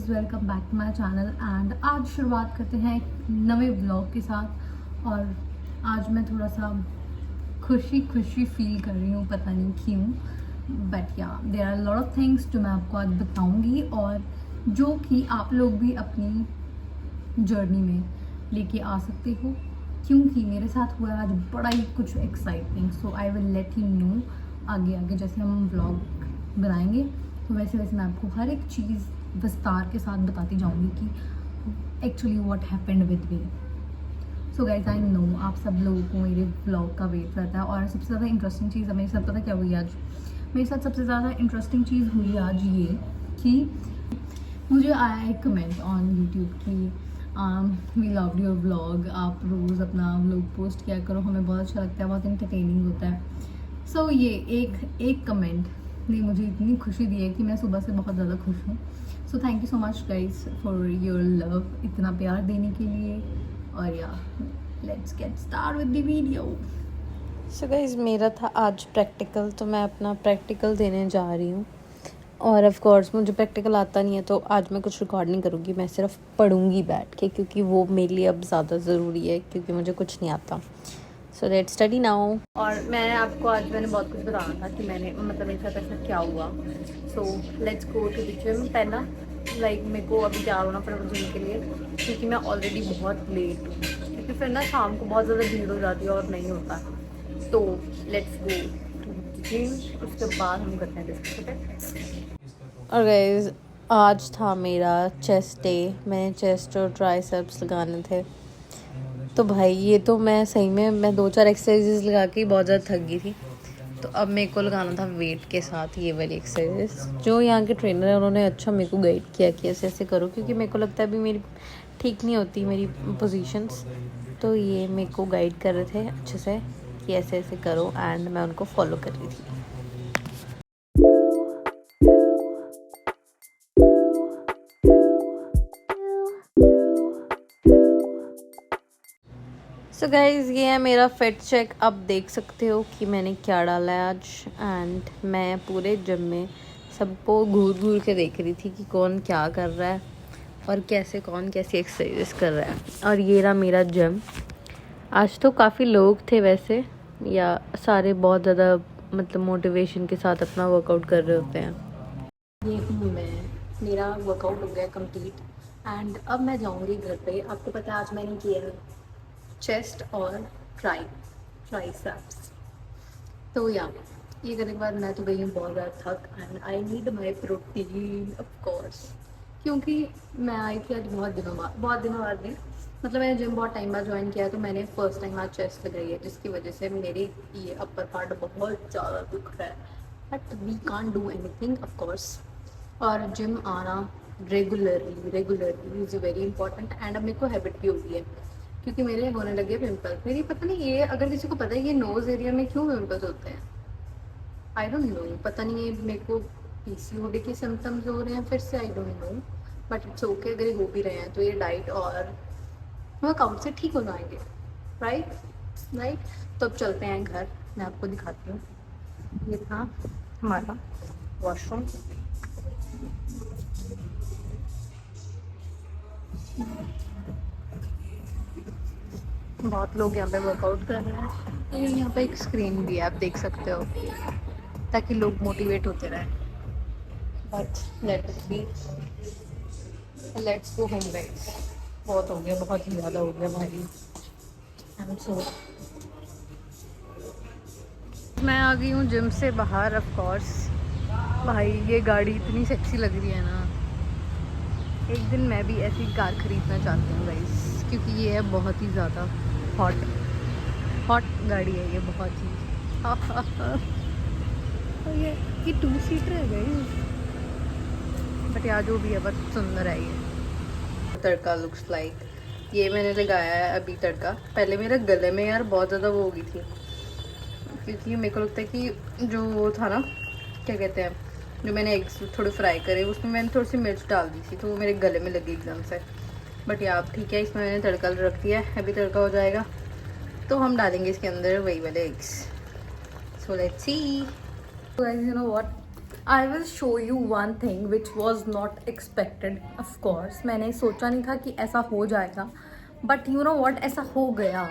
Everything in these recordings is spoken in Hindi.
Guys, welcome back to my channel. And आज शुरुआत करते हैं एक नए ब्लॉग के साथ। और आज मैं थोड़ा सा खुशी फील कर रही हूँ, पता नहीं क्यों, but yeah there are lot of things जो मैं आपको आज बताऊँगी और जो कि आप लोग भी अपनी जर्नी में लेके आ सकते हो, क्योंकि मेरे साथ हुआ है आज बड़ा ही कुछ exciting. So I will let you know आगे जैसे हम ब्लॉग बनाएंगे तो वैसे मैं आपको हर एक चीज़ विस्तार के साथ बताती जाऊंगी कि actually what happened with me. So guys, I know आप सब लोगों को मेरे ब्लॉग का वेट रहता है। और सबसे ज़्यादा इंटरेस्टिंग चीज़ मेरे साथ पता क्या हुई आज? मेरे साथ सबसे ज़्यादा इंटरेस्टिंग चीज़ हुई आज ये कि मुझे आया एक कमेंट ऑन यूट्यूब की वी लव योर व्लॉग, आप रोज़ अपना व्लॉग पोस्ट किया करो, हमें बहुत अच्छा लगता है, बहुत इंटरटेनिंग होता है। सो ये एक कमेंट ने मुझे इतनी खुशी दी है कि मैं सुबह से बहुत ज़्यादा खुश हूँ। So thank you so much guys for your love, इतना प्यार देने के लिए। और या let's get start with the video. So guys, मेरा था आज प्रैक्टिकल, तो मैं अपना प्रैक्टिकल देने जा रही हूँ। और ऑफ कोर्स मुझे प्रैक्टिकल आता नहीं है, तो आज मैं कुछ रिकॉर्ड नहीं करूँगी, मैं सिर्फ पढ़ूँगी बैठ के, क्योंकि वो मेरे लिए अब ज़्यादा ज़रूरी है, क्योंकि मुझे कुछ नहीं आता। So let's study now. और मैंने बहुत कुछ बताना था कि मेरे साथ ऐसा क्या हुआ। So let's go to the gym. पहला मेरे को अभी तैयार होना पड़ेगा जिम के लिए, क्योंकि मैं ऑलरेडी बहुत लेट हूँ, क्योंकि फिर ना शाम को बहुत ज़्यादा भीड़ हो जाती है और नहीं होता। तो let's go to the gym, उसके बाद हम करते हैं डिस्कस। और गाइज़, आज था मेरा चेस्ट डे, मैंने चेस्ट और ट्राइसेप्स लगाने थे। तो भाई ये तो मैं सही में 2-4 एक्सरसाइजेस लगा के बहुत ज़्यादा थक गई थी। तो अब मेरे को लगाना था वेट के साथ ये वाली एक्सरसाइजेस। जो यहाँ के ट्रेनर है उन्होंने अच्छा मेरे को गाइड किया कि ऐसे ऐसे करो, क्योंकि मेरे को लगता है अभी मेरी ठीक नहीं होती मेरी पोजीशंस। तो ये मेरे को गाइड कर रहे थे अच्छे से कि ऐसे ऐसे करो, एंड मैं उनको फॉलो कर रही थी। सो गाइज़, ये है मेरा फिट चेक। आप देख सकते हो कि मैंने क्या डाला है आज। एंड मैं पूरे जिम में सबको घूर के देख रही थी कि कौन क्या कर रहा है और कैसे कौन कैसी एक्सरसाइजेस कर रहा है। और ये रहा मेरा जिम। आज तो काफ़ी लोग थे वैसे, या सारे बहुत ज़्यादा मोटिवेशन के साथ अपना वर्कआउट कर रहे होते हैं। ये हूँ मैं, मेरा वर्कआउट हो गया कंप्लीट। एंड अब मैं जाऊँगी घर पे। आपको पता है आज मैंने किया है चेस्ट और ट्राइसेप्स। तो या ये करने के बाद मैं तो गई हूँ बहुत ज़्यादा थक, and I need my protein of course, क्योंकि मैं आई थी आज बहुत दिनों बाद नहीं, मैंने जिम बहुत टाइम बाद ज्वाइन किया है, तो मैंने फर्स्ट टाइम आज चेस्ट लगाई है, जिसकी वजह से मेरे ये अपर पार्ट बहुत ज़्यादा दुख रहा है। But we can't do anything of course. और जिम आना regularly is very important. And अब मेरे को हैबिट भी हो गई है, क्योंकि मेरे होने लगे पिंपल्स। मेरी पता नहीं, ये अगर किसी को पता है ये नोज़ एरिया में क्यों पिंपल्स होते हैं, आई डोंट नो। पता नहीं ये मेरे को पीसीओडी के सिम्टम्स हो रहे हैं फिर से, आई don't know. But it's okay, अगर ये हो भी रहे हैं तो ये डाइट और वर्कआउट से ठीक हो जाएंगे, राइट। तो अब चलते हैं घर, मैं आपको दिखाती हूँ। ये था हमारा वॉशरूम। बहुत लोग यहाँ पे वर्कआउट कर रहे हैं। यहाँ पे एक स्क्रीन भी है, आप देख सकते हो, ताकि लोग मोटिवेट होते रहें। But let's go home guys. बहुत हो गया, बहुत ही ज़्यादा हो गया भाई। आई एम सो, मैं आ गई हूँ जिम से बाहर। ऑफ कोर्स भाई ये गाड़ी इतनी सेक्सी लग रही है ना, एक दिन मैं भी ऐसी कार खरीदना चाहती हूँ गाइस, क्योंकि ये है बहुत ही ज़्यादा हॉट गाड़ी है ये, बहुत ही तो ये 2 सीटर है गाइस, बट यार जो भी है बहुत सुंदर है ये। तड़का लुक्स लाइक ये मैंने लगाया है अभी तड़का। पहले मेरे गले में यार बहुत ज़्यादा वो हो गई थी, क्योंकि मेरे को लगता है कि जो वो था ना, क्या कहते हैं, जो मैंने एग्स थोड़े फ्राई करे उसमें मैंने थोड़ी सी मिर्च डाल दी थी, तो वो मेरे गले में लगी एकदम से। बट यार ठीक है, इसमें मैंने तड़का रख दिया है, अभी तड़का हो जाएगा तो हम डालेंगे इसके अंदर वही वाले eggs. So let's see. You know what, I will show you one thing which was not expected of course. मैंने सोचा नहीं था कि ऐसा हो जाएगा, बट यू नो वॉट, ऐसा हो गया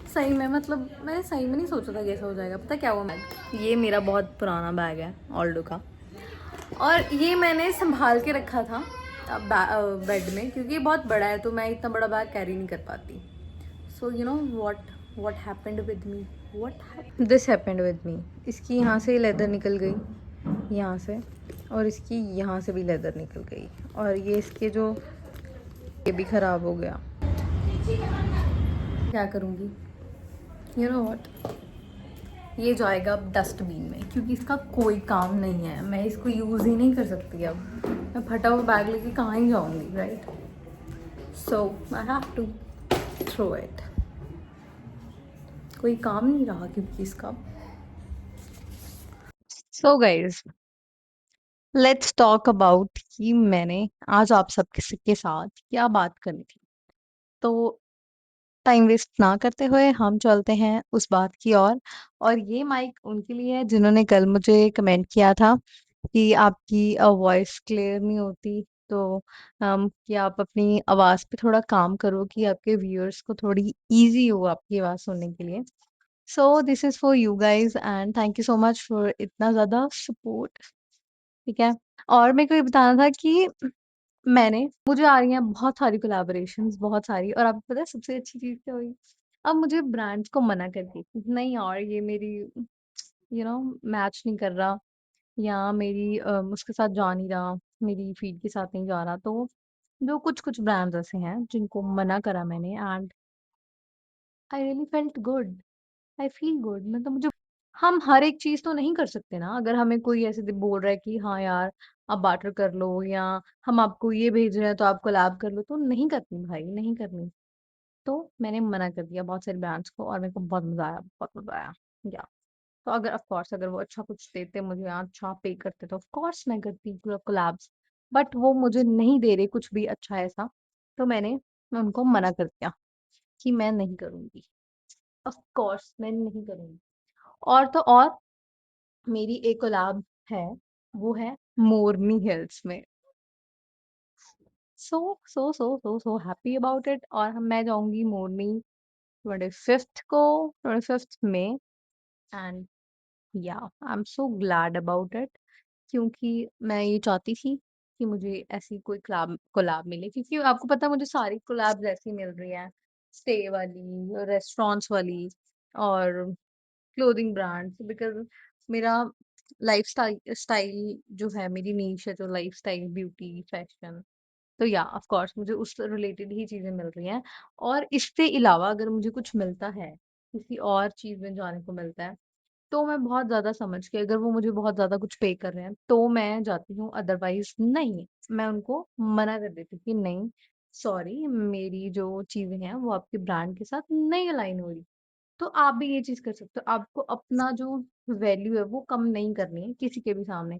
सही में। मतलब मैंने सही में नहीं सोचा था कि ऐसा हो जाएगा। पता क्या हुआ, मैं, ये मेरा बहुत पुराना बैग है ऑल्डो का, और ये मैंने संभाल के रखा था बेड में, क्योंकि ये बहुत बड़ा है तो मैं इतना बड़ा बैग कैरी नहीं कर पाती। So you know what happened with me, this happened with me. इसकी यहाँ से लेदर निकल गई, यहाँ से, और इसकी यहाँ से भी लेदर निकल गई, और ये इसके जो, ये भी ख़राब हो गया। क्या करूँगी, यू नो व्हाट, ये जाएगा अब डस्टबिन में, क्योंकि इसका कोई काम नहीं है। मैं इसको यूज़ ही नहीं कर सकती अब। मैं फटा हुआ बैग लेके कहाँ ही जाऊँगी, right? So I have to throw it. कोई काम नहीं रहा क्योंकि इसका। So guys, let's talk about कि मैंने आज आप सबके साथ क्या बात करनी थी। तो टाइम वेस्ट ना करते हुए हम चलते हैं उस बात की ओर। और ये माइक उनके लिए है जिन्होंने कल मुझे कमेंट किया था कि आपकी वॉइस क्लियर नहीं होती, तो कि आप अपनी आवाज़ पे थोड़ा काम करो कि आपके व्यूअर्स को थोड़ी इजी हो आपकी आवाज़ सुनने के लिए। So this is for you guys and thank you so much for इतना ज़्यादा सपोर्ट। ठीक है? और मेरे को ये बताना था कि मुझे आ रही हैं बहुत सारी कोलैबोरेशंस, बहुत सारी, और आपको पता है सबसे अच्छी चीज़ क्या हुई? अब मुझे ब्रांड्स को मना करके नहीं, और ये मेरी मैच नहीं कर रहा, या मेरी उसके साथ जा नहीं रहा, मेरी फीड के साथ नहीं जा रहा। तो जो कुछ-कुछ ब्रांड्स ऐसे हैं जिनको मना करा मैंने, and I really felt good, I feel good. मतलब मुझे, हम हर एक चीज़ तो नहीं कर सकते ना। अगर हमें कोई ऐसे बोल रहा है कि हाँ यार, आप बार्टर कर लो, या हम आपको ये भेज रहे हैं तो आप कोलैब कर लो, तो नहीं करनी भाई, नहीं करनी। तो मैंने मना कर दिया बहुत सारे ब्रांड्स को, और मेरे को बहुत मज़ा आया, बहुत मज़ा आया। या तो अगर ऑफ कोर्स अगर वो अच्छा कुछ देते मुझे, या अच्छा पे करते, तो ऑफ कोर्स मैं करती कोलैब्स। बट वो मुझे नहीं दे रहे कुछ भी अच्छा ऐसा, तो मैं उनको मना कर दिया कि मैं नहीं करूँगी। ऑफ कोर्स मैं नहीं करूँगी। और तो और, मेरी एक कोलैब है, वो है मोरनी हिल्स में। So happy about it. और मैं जाऊंगी मोरनी 25th को, 25th में। एंड या I am so glad about it, क्योंकि मैं ये चाहती थी कि मुझे ऐसी कोई कोलैब कोलैब मिले, क्योंकि आपको पता है मुझे सारी कोलैब्स ऐसी मिल रही हैं, स्टे वाली, रेस्टोरेंट्स वाली, और क्लोथिंग ब्रांड्स। बिकॉज मेरा लाइफस्टाइल स्टाइल जो है, मेरी नीश है जो लाइफस्टाइल, ब्यूटी, फैशन, तो या ऑफ कोर्स मुझे उस रिलेटेड ही चीजें मिल रही हैं। और इसके अलावा अगर मुझे कुछ मिलता है, किसी और चीज में जाने को मिलता है, तो मैं बहुत ज़्यादा समझ के, अगर वो मुझे बहुत ज़्यादा कुछ पे कर रहे हैं, तो मैं जाती हूँ, अदरवाइज़ नहीं। मैं उनको मना कर देती हूँ कि नहीं, सॉरी, मेरी जो चीज़ें हैं, वो आपके ब्रांड के साथ नहीं अलाइन हो रही। तो आप भी ये चीज़ कर सकते हो। आपको अपना जो वैल्यू है, वो कम नहीं करनी है किसी के भी सामने।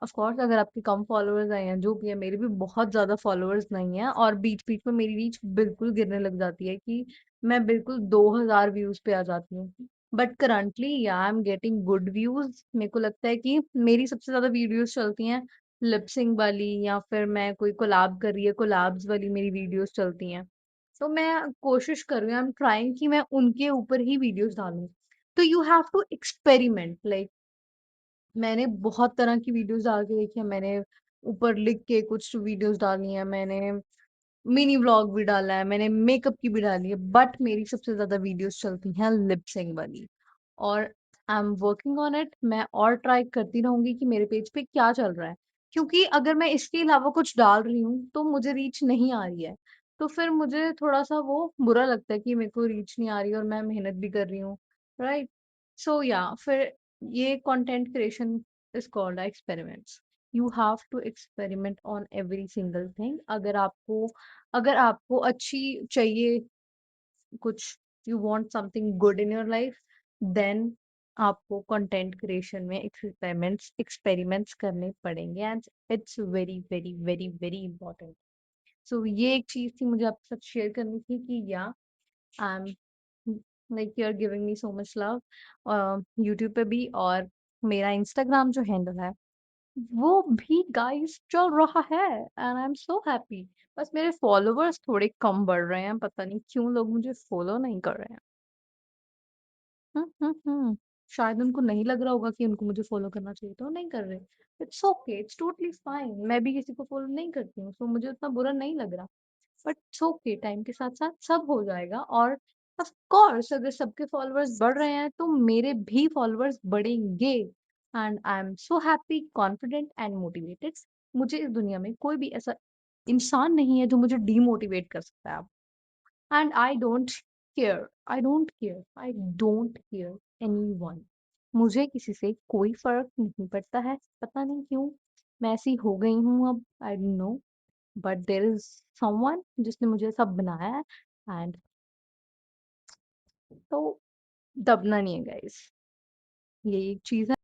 ऑफ कोर्स अगर आपके कम फॉलोअर्स हैं, या जो भी है, मेरे भी बहुत ज़्यादा फॉलोअर्स नहीं हैं, और बीच-बीच में मेरी रीच बिल्कुल गिरने लग जाती है कि मैं बिल्कुल 2000 व्यूज़ पे आ जाती हूँ। बट करंटली या I am getting good views. मेरे को लगता है कि मेरी सबसे ज़्यादा वीडियोज़ चलती हैं लिप सिंक वाली, या फिर मैं कोई कोलैब कर रही है, कोलैब्स वाली मेरी वीडियोज़ चलती हैं। तो मैं कोशिश कर रही हूँ, आई एम ट्राइंग कि मैं उनके ऊपर ही वीडियोज़ डालूँ। तो you have to experiment, like मैंने बहुत तरह की वीडियोस डाल के देखी है। मैंने ऊपर लिख के कुछ वीडियोस डाली हैं, मैंने मिनी व्लॉग भी डाला है, मैंने मेकअप की भी डाली है, बट मेरी सबसे ज्यादा वीडियोस चलती हैं लिप सिंक वाली। और I am working on it. मैं और ट्राई करती रहूंगी कि मेरे पेज पे क्या चल रहा है, क्योंकि अगर मैं इसके अलावा कुछ डाल रही हूँ तो मुझे रीच नहीं आ रही है, तो फिर मुझे थोड़ा सा वो बुरा लगता है कि मेरे को रीच नहीं आ रही और मैं मेहनत भी कर रही हूँ, राइट? सो या फिर ये content creation is called experiments. You have to experiment on every single thing. अगर आपको अच्छी चाहिए कुछ, you want something good in your life, then आपको कंटेंट क्रिएशन में एक्सपेरिमेंट्स एक्सपेरिमेंट्स करने पड़ेंगे, and it's very very very very important. So ये एक चीज थी मुझे आपके साथ शेयर करनी थी कि yeah I am, like, you are giving me so much love YouTube पे भी, और मेरा इंस्टाग्राम जो हैंडल है वो भी गाइस चल रहा है and I am so happy. बस मेरे फॉलोवर्स थोड़े कम बढ़ रहे हैं, पता नहीं क्यों लोग मुझे फॉलो नहीं कर रहे हैं। हम्म। शायद उनको नहीं लग रहा होगा कि उनको मुझे फॉलो करना चाहिए तो वो नहीं कर रहे। It's okay, it's totally fine, मैं भी किसी को फॉलो नहीं करती हूँ तो मुझे उतना बुरा नहीं लग रहा। बट इट्स ओके, टाइम के साथ साथ सब हो जाएगा। और ऑफ कोर्स अगर सबके फॉलोअर्स बढ़ रहे हैं तो मेरे भी फॉलोअर्स बढ़ेंगे and I am so happy, confident and motivated. मुझे इस दुनिया में कोई भी ऐसा इंसान नहीं है जो मुझे डीमोटिवेट कर सकता है। And I don't care anyone. मुझे किसी से कोई फर्क नहीं पड़ता है, पता नहीं क्यों मैं ऐसी हो गई हूँ अब, I don't know. But there is someone जिसने मुझे सब बनाया है एंड तो दबना नहीं है गाइस, ये एक चीज है।